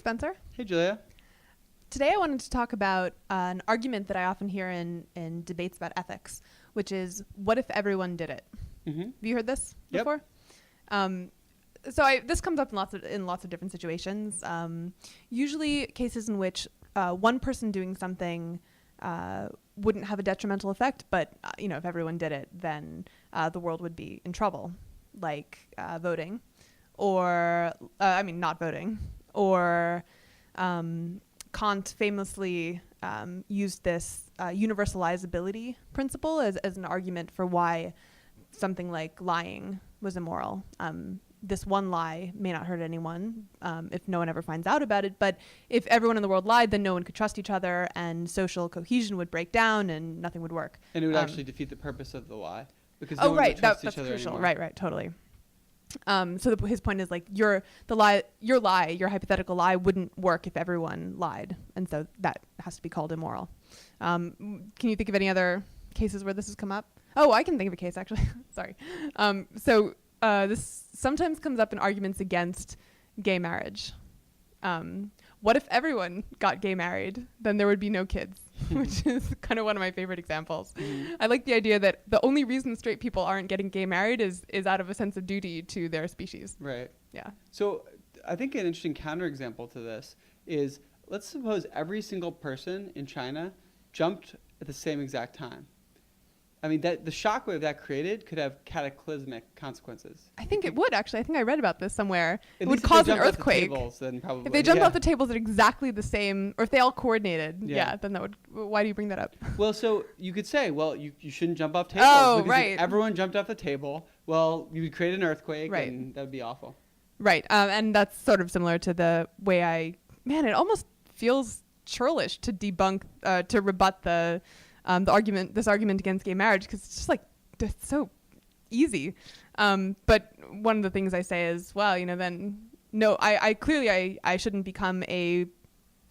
Spencer. Hey, Julia. Today I wanted to talk about an argument that I often hear in debates about ethics, which is, what if everyone did it? Mm-hmm. Have you heard this Yep. before? This comes up in lots of different situations. Usually cases in which one person doing something wouldn't have a detrimental effect, but if everyone did it, then the world would be in trouble, like voting, or not voting, or Kant famously used this universalizability principle as an argument for why something like lying was immoral. This one lie may not hurt anyone if no one ever finds out about it, but if everyone in the world lied, then no one could trust each other, and social cohession would break down, and nothing would work. And it would actually defeat the purpose of the lie, because no oh, one right, would trust that's each other crucial. anymore. Right, totally. So his point is, like, your hypothetical lie wouldn't work if everyone lied, and so that has to be called immoral. Can you think of any other cases where this has come up? Oh, I can think of a case, actually. Sorry. This sometimes comes up in arguments against gay marriage. What if everyone got gay married? Then there would be no kids, which is kind of one of my favorite examples. Mm-hmm. I like the idea that the only reason straight people aren't getting gay married is out of a sense of duty to their species. Right. Yeah. So I think an interesting counterexample to this is, let's suppose every single person in China jumped at the same exact time. I mean, that the shockwave that created could have cataclysmic consequences. I think it would, actually. I think I read about this somewhere. It would At least if cause they an jumped off the earthquake. tables, then probably, If they jumped off the tables at exactly the same, or if they all coordinated, Yeah. then that would. Why do you bring that up? Well, so you could say, well, you shouldn't jump off tables. Oh, because right. If everyone jumped off the table, well, you would create an earthquake, Right. and that would be awful. Right. And that's sort of similar to the way it almost feels churlish to rebut the argument against gay marriage, because it's just like, it's so easy. But one of the things I say is, well, then no, I clearly shouldn't become a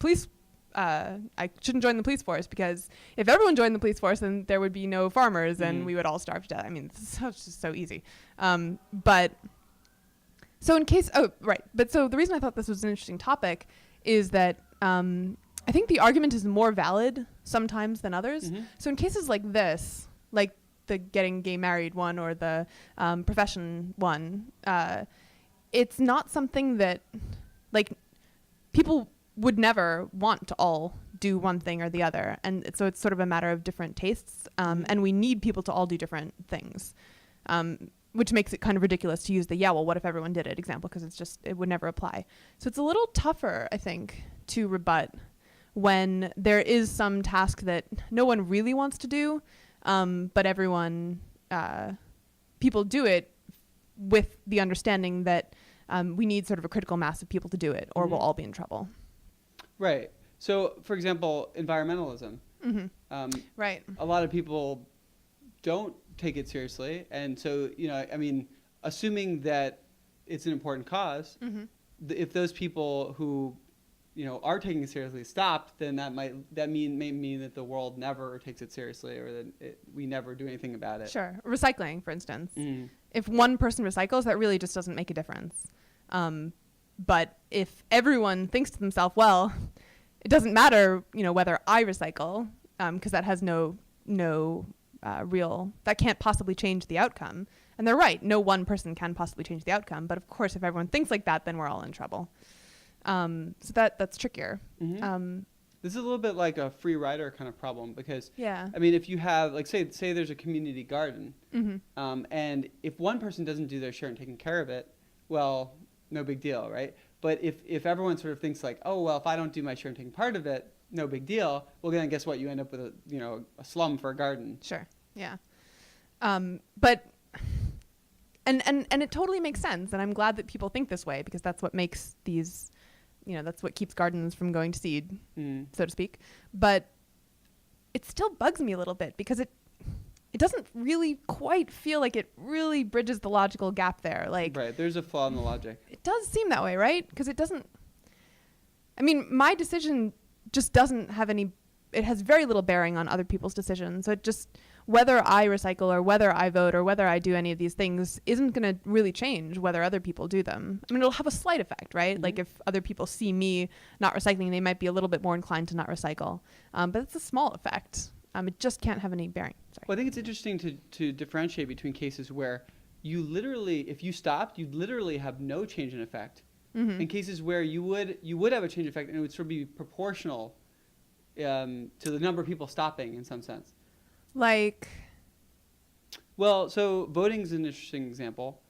police. I shouldn't join the police force, because if everyone joined the police force, then there would be no farmers, and we would all starve to death. I mean, it's just so easy. But so the reason I thought this was an interesting topic is that I think the argument is more valid sometimes than others. Mm-hmm. So in cases like this, like the getting gay married one or the profession one, it's not something that, like, people would never want to all do one thing or the other, and so it's sort of a matter of different tastes, and we need people to all do different things, which makes it kind of ridiculous to use the what if everyone did it example, because it would never apply. So it's a little tougher, I think, to rebut when there is some task that no one really wants to do, but people do it with the understanding that we need sort of a critical mass of people to do it, or we'll all be in trouble. Right. So, for example, environmentalism. Mm-hmm. Right. A lot of people don't take it seriously, and so assuming that it's an important cause, Mm-hmm. If those people who are taking it seriously stopped, then that may mean that the world never takes it seriously, or that we never do anything about it. Sure. Recycling, for instance. Mm. If one person recycles, that really just doesn't make a difference. But if everyone thinks to themselves, well, it doesn't matter, whether I recycle, because that has no that can't possibly change the outcome. And they're right. No one person can possibly change the outcome. But of course, if everyone thinks like that, then we're all in trouble. So that's trickier. Mm-hmm. This is a little bit like a free rider kind of problem, because Yeah. I mean, if you have, like, say there's a community garden, Mm-hmm. and if one person doesn't do their share in taking care of it, well, no big deal, right? But if everyone sort of thinks like, oh, well, if I don't do my share in taking part of it, no big deal. Well, then guess what? You end up with a slum for a garden. Sure. Yeah. But and it totally makes sense, and I'm glad that people think this way, because that's what makes these, that's what keeps gardens from going to seed, so to speak. But it still bugs me a little bit, because it doesn't really quite feel like it really bridges the logical gap there. Like, right, there's a flaw in the logic. It does seem that way, right? Because it doesn't. I mean, my decision just doesn't have any. It has very little bearing on other people's decisions. So whether I recycle or whether I vote or whether I do any of these things isn't going to really change whether other people do them. I mean, it'll have a slight effect, right? Like if other people see me not recycling, they might be a little bit more inclined to not recycle. But it's a small effect. It just can't have any bearing. Sorry. Well, I think it's interesting to differentiate between cases where you literally, if you stopped, you'd literally have no change in effect. Mm-hmm. In cases where you would have a change in effect, and it would sort of be proportional to the number of people stopping in some sense. Like, Well, so voting is an interesting example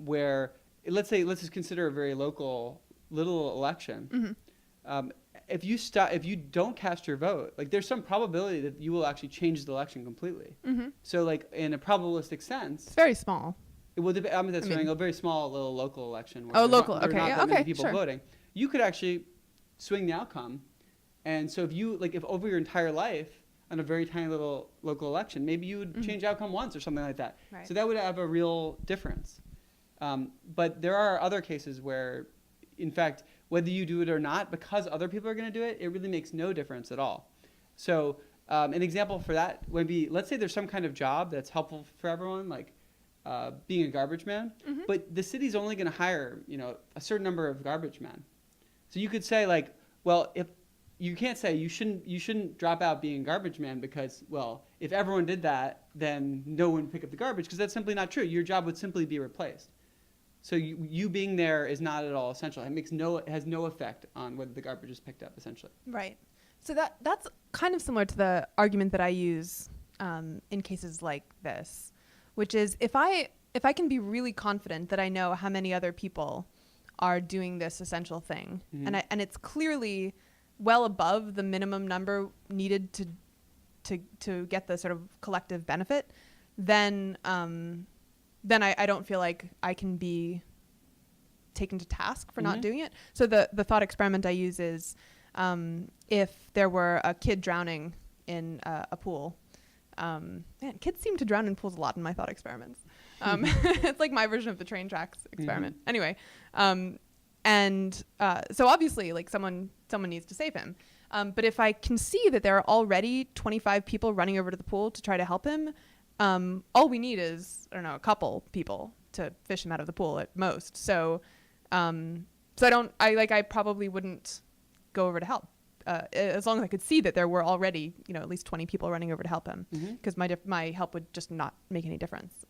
where let's just consider a very local little election. mm-hmm. If you don't cast your vote, like there's some probability that you will actually change the election completely. Mm-hmm. So like in a probabilistic sense, It's very small. it will depend. I mean, that's I mean- a very small little local election. Where Oh, there are local, not- there are okay, not yeah, that many okay, people sure. voting. You could actually swing the outcome, and so if over your entire life on a very tiny little local election, maybe you would Mhm. change outcome once or something like that. Right. So that would have a real difference. But there are other cases where, in fact, whether you do it or not, because other people are going to do it, it really makes no difference at all. So an example for that would be, let's say there's some kind of job that's helpful for everyone, like being a garbage man, Mhm. but the city's only going to hire, a certain number of garbage men. So you could say like, well, if you can't say you shouldn't drop out being a garbage man because, well, if everyone did that, then no one would pick up the garbage, because that's simply not true. Your job would simply be replaced. So you being there is not at all essential. It has no effect on whether the garbage is picked up, essentially. Right. So that's kind of similar to the argument that I use in cases like this, which is if I can be really confident that I know how many other people are doing this essential thing, Mhm. and it's clearly well above the minimum number needed to get the sort of collective benefit, then I don't feel like I can be taken to task for not Mhm. doing it. So the thought experiment I use is if there were a kid drowning in a pool. Man, kids seem to drown in pools a lot in my thought experiments. It's like my version of the train tracks experiment. Mhm. Anyway, so obviously, like someone needs to save him. But if I can see that there are already 25 people running over to the pool to try to help him, all we need is, I don't know, a couple people to fish him out of the pool at most. So I probably wouldn't go over to help. As long as I could see that there were already, at least 20 people running over to help him, Mhm. because my help would just not make any difference.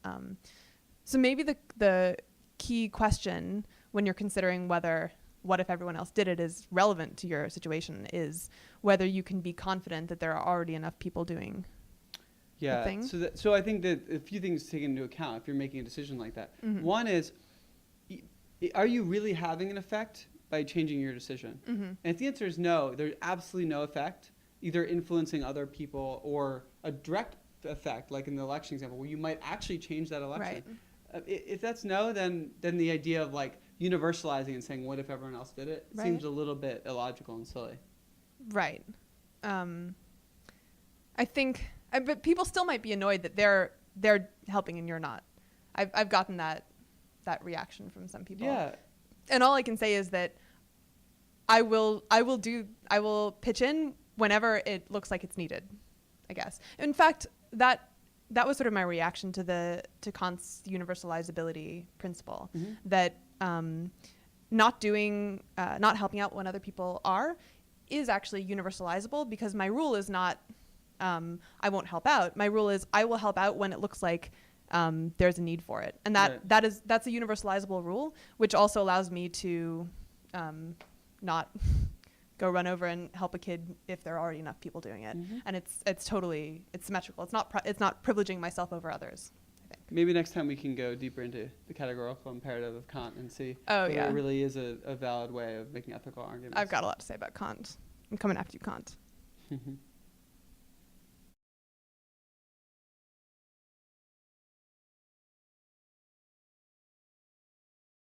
So maybe the key question when you're considering what if everyone else did it is relevant to your situation is whether you can be confident that there are already enough people doing Yeah. thing. So I think that a few things to take into account if you're making a decision like that. Mhm. One is, are you really having an effect by changing your decision? Mm-hmm. And if the answer is no, there's absolutely no effect, either influencing other people or a direct effect, like in the election example, where you might actually change that election. Right. If that's no, then the idea of like universalizing and saying, what if everyone else did it, Right. seems a little bit illogical and silly. Right. I think, but people still might be annoyed that they're helping and you're not. I've gotten that reaction from some people. Yeah. And all I can say is that I will pitch in whenever it looks like it's needed, I guess. In fact, that was sort of my reaction to Kant's universalizability principle, Mhm. that not helping out when other people is actually universalizable, because my rule is not I won't help out. My rule is I will help out when it looks like there's a need for it, and Right. that's a universalizable rule, which also allows me to not go run over and help a kid if there are already enough people doing it. Mhm. And it's totally symmetrical. It's not privileging myself over others, I think. Maybe next time we can go deeper into the categorical imperative of Kant and see Oh, whether yeah. it really is a valid way of making ethical arguments. I've got a lot to say about Kant. I'm coming after you, Kant.